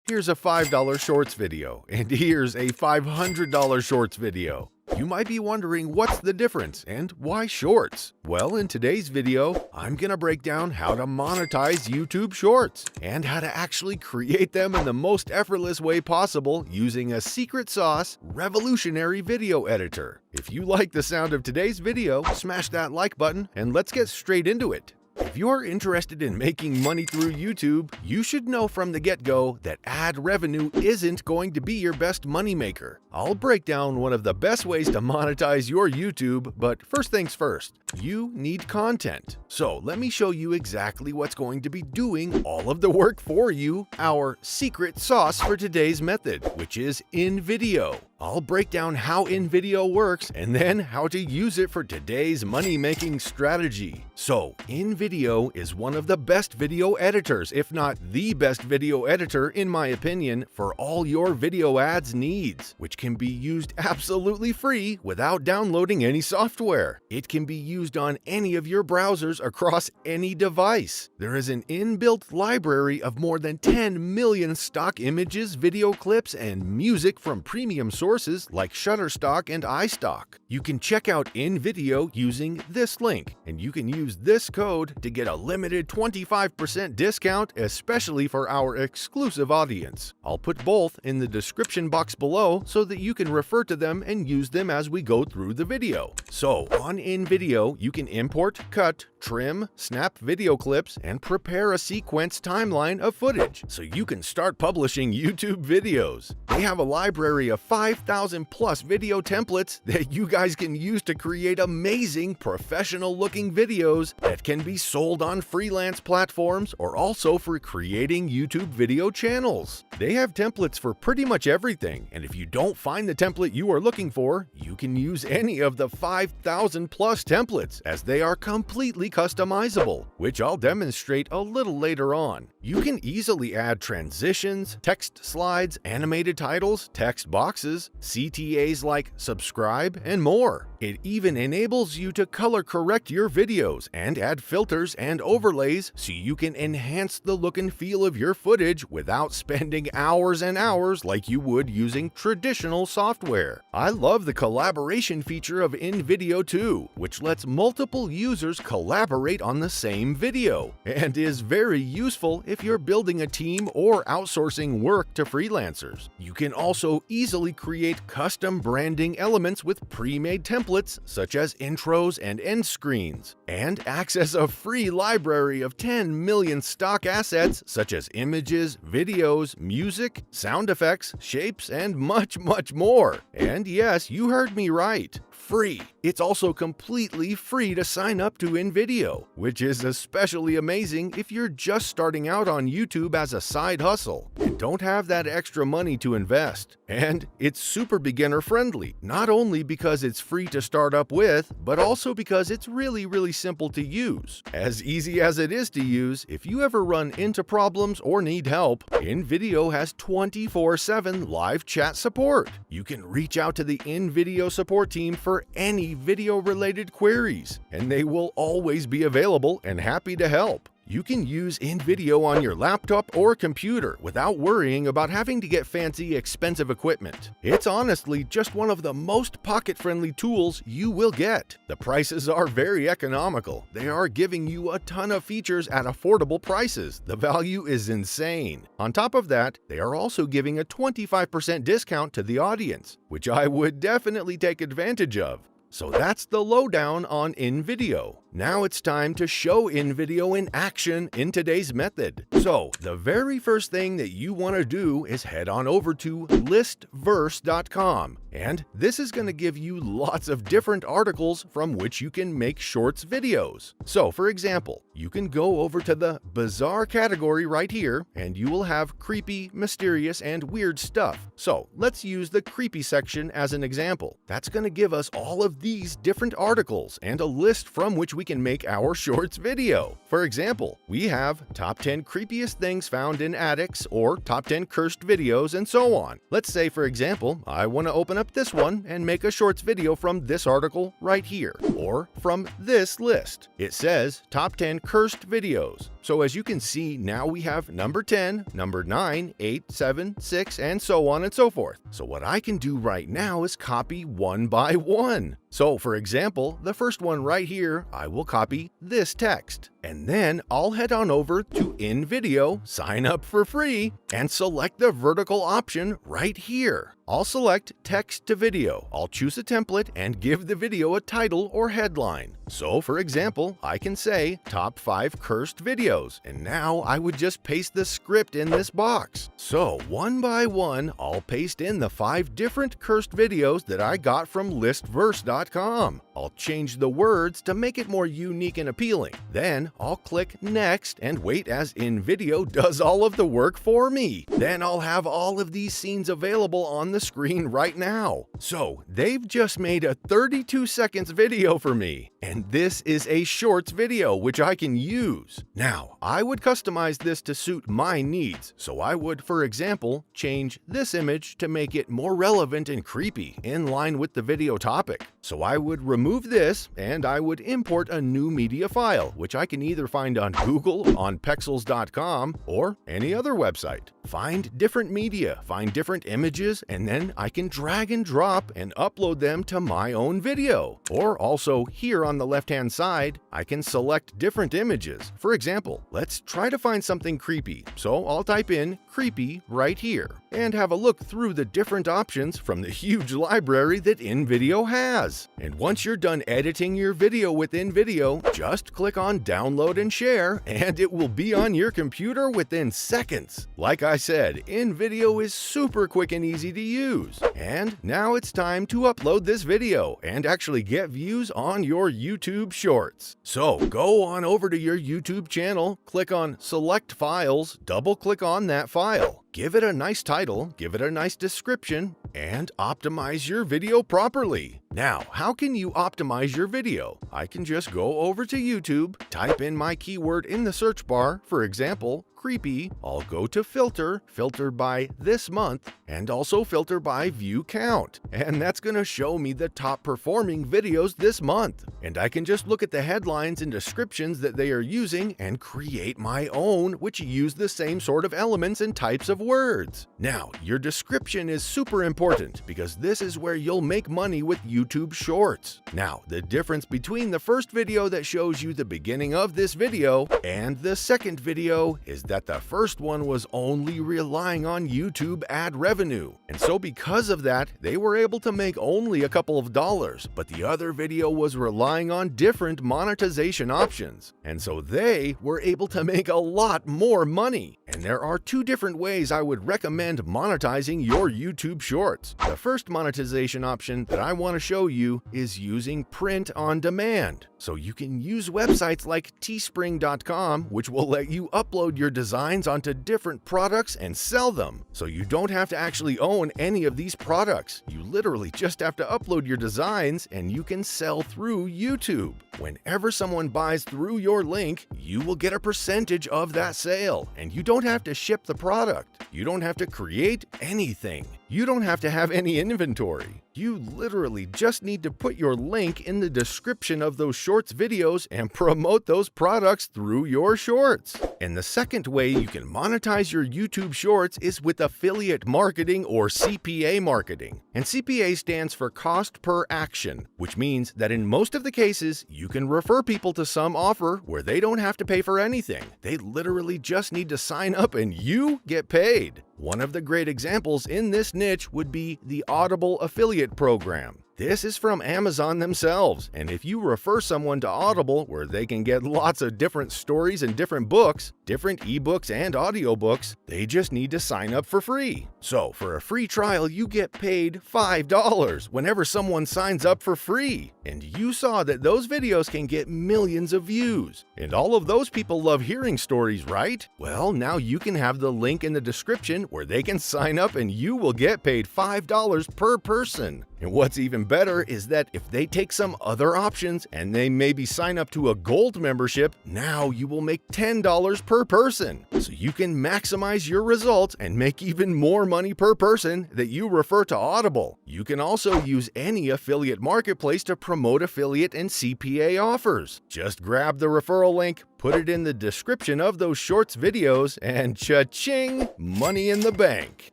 Here's a $5 Shorts video, and here's a $500 Shorts video. You might be wondering what's the difference and why Shorts? Well, in today's video, I'm gonna break down how to monetize YouTube Shorts and how to actually create them in the most effortless way possible using a secret sauce, revolutionary video editor. If you like the sound of today's video, smash that like button and let's get straight into it. If you're interested in making money through YouTube, you should know from the get-go that ad revenue isn't going to be your best moneymaker. I'll break down one of the best ways to monetize your YouTube, but first things first, you need content. So let me show you exactly what's going to be doing all of the work for you, our secret sauce for today's method, which is INVIDEO. I'll break down how INVIDEO works and then how to use it for today's money-making strategy. So, INVIDEO is one of the best video editors, if not the best video editor in my opinion, for all your video ads needs, which can be used absolutely free without downloading any software. It can be used on any of your browsers across any device. There is an inbuilt library of more than 10 million stock images, video clips, and music from premium sources like Shutterstock and iStock. You can check out INVIDEO using this link, and you can use this code to get a limited 25% discount, especially for our exclusive audience. I'll put both in the description box below so that you can refer to them and use them as we go through the video. So, on INVIDEO, you can import, cut, trim, snap video clips, and prepare a sequence timeline of footage so you can start publishing YouTube videos. They have a library of 5,000 plus video templates that you guys can use to create amazing professional-looking videos that can be sold on freelance platforms or also for creating YouTube video channels. They have templates for pretty much everything, and if you don't find the template you are looking for, you can use any of the 5,000 plus templates as they are completely customizable, which I'll demonstrate a little later on. You can easily add transitions, text slides, animated titles, text boxes, CTAs like subscribe, and more. It even enables you to color correct your videos and add filters and overlays so you can enhance the look and feel of your footage without spending hours and hours like you would using traditional software. I love the collaboration feature of INVIDEO too, which lets multiple users collaborate on the same video and is very useful if you're building a team or outsourcing work to freelancers. You can also easily create custom branding elements with pre-made templates such as intros and end screens, and access a free library of 10 million stock assets such as images, videos, music, sound effects, shapes, and much more. And yes, you heard me right. Free. It's also completely free to sign up to INVIDEO, which is especially amazing if you're just starting out on YouTube as a side hustle and don't have that extra money to invest. And it's super beginner friendly, not only because it's free to start up with, but also because it's really simple to use. As easy as it is to use, if you ever run into problems or need help, INVIDEO has 24/7 live chat support. You can reach out to the INVIDEO support team for any video-related queries, and they will always be available and happy to help. You can use INVIDEO on your laptop or computer without worrying about having to get fancy, expensive equipment. It's honestly just one of the most pocket-friendly tools you will get. The prices are very economical. They are giving you a ton of features at affordable prices. The value is insane. On top of that, they are also giving a 25% discount to the audience, which I would definitely take advantage of. So that's the lowdown on INVIDEO. Now it's time to show INVIDEO in action in today's method. So the very first thing that you want to do is head on over to listverse.com, and this is going to give you lots of different articles from which you can make shorts videos. So for example, you can go over to the bizarre category right here, and you will have creepy, mysterious, and weird stuff. So let's use the creepy section as an example. That's going to give us all of these different articles and a list from which we can make our shorts video. For example, we have top 10 creepiest things found in attics or top 10 cursed videos and so on. Let's say, for example, I want to open open up this one and make a shorts video from this article right here, or from this list. It says top 10 cursed videos. So as you can see, now we have number 10, number 9, 8, 7, 6, and so on and so forth. So what I can do right now is copy one by one. So for example, the first one right here, I will copy this text. And then I'll head on over to INVIDEO, sign up for free, and select the vertical option right here. I'll select text to video. I'll choose a template and give the video a title or headline. So for example, I can say top 5 cursed videos, and now I would just paste the script in this box. So one by one, I'll paste in the 5 different cursed videos that I got from listverse.com. I'll change the words to make it more unique and appealing. Then I'll click next and wait as INVIDEO does all of the work for me. Then I'll have all of these scenes available on the screen right now. So they've just made a 32 seconds video for me, and this is a shorts video which I can use. Now, I would customize this to suit my needs, so I would, for example, change this image to make it more relevant and creepy in line with the video topic. So I would remove this and I would import a new media file, which I can either find on Google, on pexels.com, or any other website. Find different media, find different images, and then I can drag and drop and upload them to my own video. Or also here on the left-hand side, I can select different images. For example, let's try to find something creepy. So I'll type in creepy right here and have a look through the different options from the huge library that INVIDEO has. And once you're done editing your video with INVIDEO, just click on download and share, and it will be on your computer within seconds. Like I said, INVIDEO is super quick and easy to use. And now it's time to upload this video and actually get views on your YouTube Shorts. So go on over to your YouTube channel, click on Select Files, double-click on that file. Give it a nice title, give it a nice description, and optimize your video properly. Now, how can you optimize your video? I can just go over to YouTube, type in my keyword in the search bar, for example, creepy. I'll go to filter by this month, and also filter by view count. And that's going to show me the top performing videos this month. And I can just look at the headlines and descriptions that they are using and create my own, which use the same sort of elements and types of words. Now, your description is super important because this is where you'll make money with YouTube Shorts. Now, the difference between the first video that shows you the beginning of this video and the second video is that the first one was only relying on YouTube ad revenue. And so because of that, they were able to make only a couple of dollars, but the other video was relying on different monetization options. And so they were able to make a lot more money. And there are 2 different ways I would recommend monetizing your YouTube Shorts. The first monetization option that I want to show you is using print on demand. So you can use websites like teespring.com, which will let you upload your designs onto different products and sell them. So you don't have to actually own any of these products. You literally just have to upload your designs and you can sell through YouTube. Whenever someone buys through your link, you will get a percentage of that sale, and you don't have to ship the product. You don't have to create anything. You don't have to have any inventory. You literally just need to put your link in the description of those Shorts videos and promote those products through your Shorts. And the second way you can monetize your YouTube Shorts is with affiliate marketing or CPA marketing. And CPA stands for cost per action, which means that in most of the cases, you can refer people to some offer where they don't have to pay for anything. They literally just need to sign up and you get paid. One of the great examples in this niche would be the Audible affiliate program. This is from Amazon themselves, and if you refer someone to Audible where they can get lots of different stories and different books, different ebooks and audiobooks, they just need to sign up for free. So for a free trial, you get paid $5 whenever someone signs up for free. And you saw that those videos can get millions of views. And all of those people love hearing stories, right? Well, now you can have the link in the description where they can sign up and you will get paid $5 per person. And what's even better is that if they take some other options and they maybe sign up to a gold membership, now you will make $10 per person. So you can maximize your results and make even more money per person that you refer to Audible. You can also use any affiliate marketplace to promote affiliate and CPA offers. Just grab the referral link, put it in the description of those shorts videos, and cha-ching, money in the bank.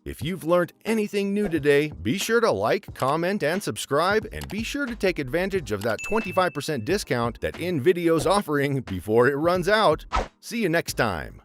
If you've learned anything new today, be sure to like, comment, and subscribe, and be sure to take advantage of that 25% discount that INVIDEO's offering before it runs out. See you next time.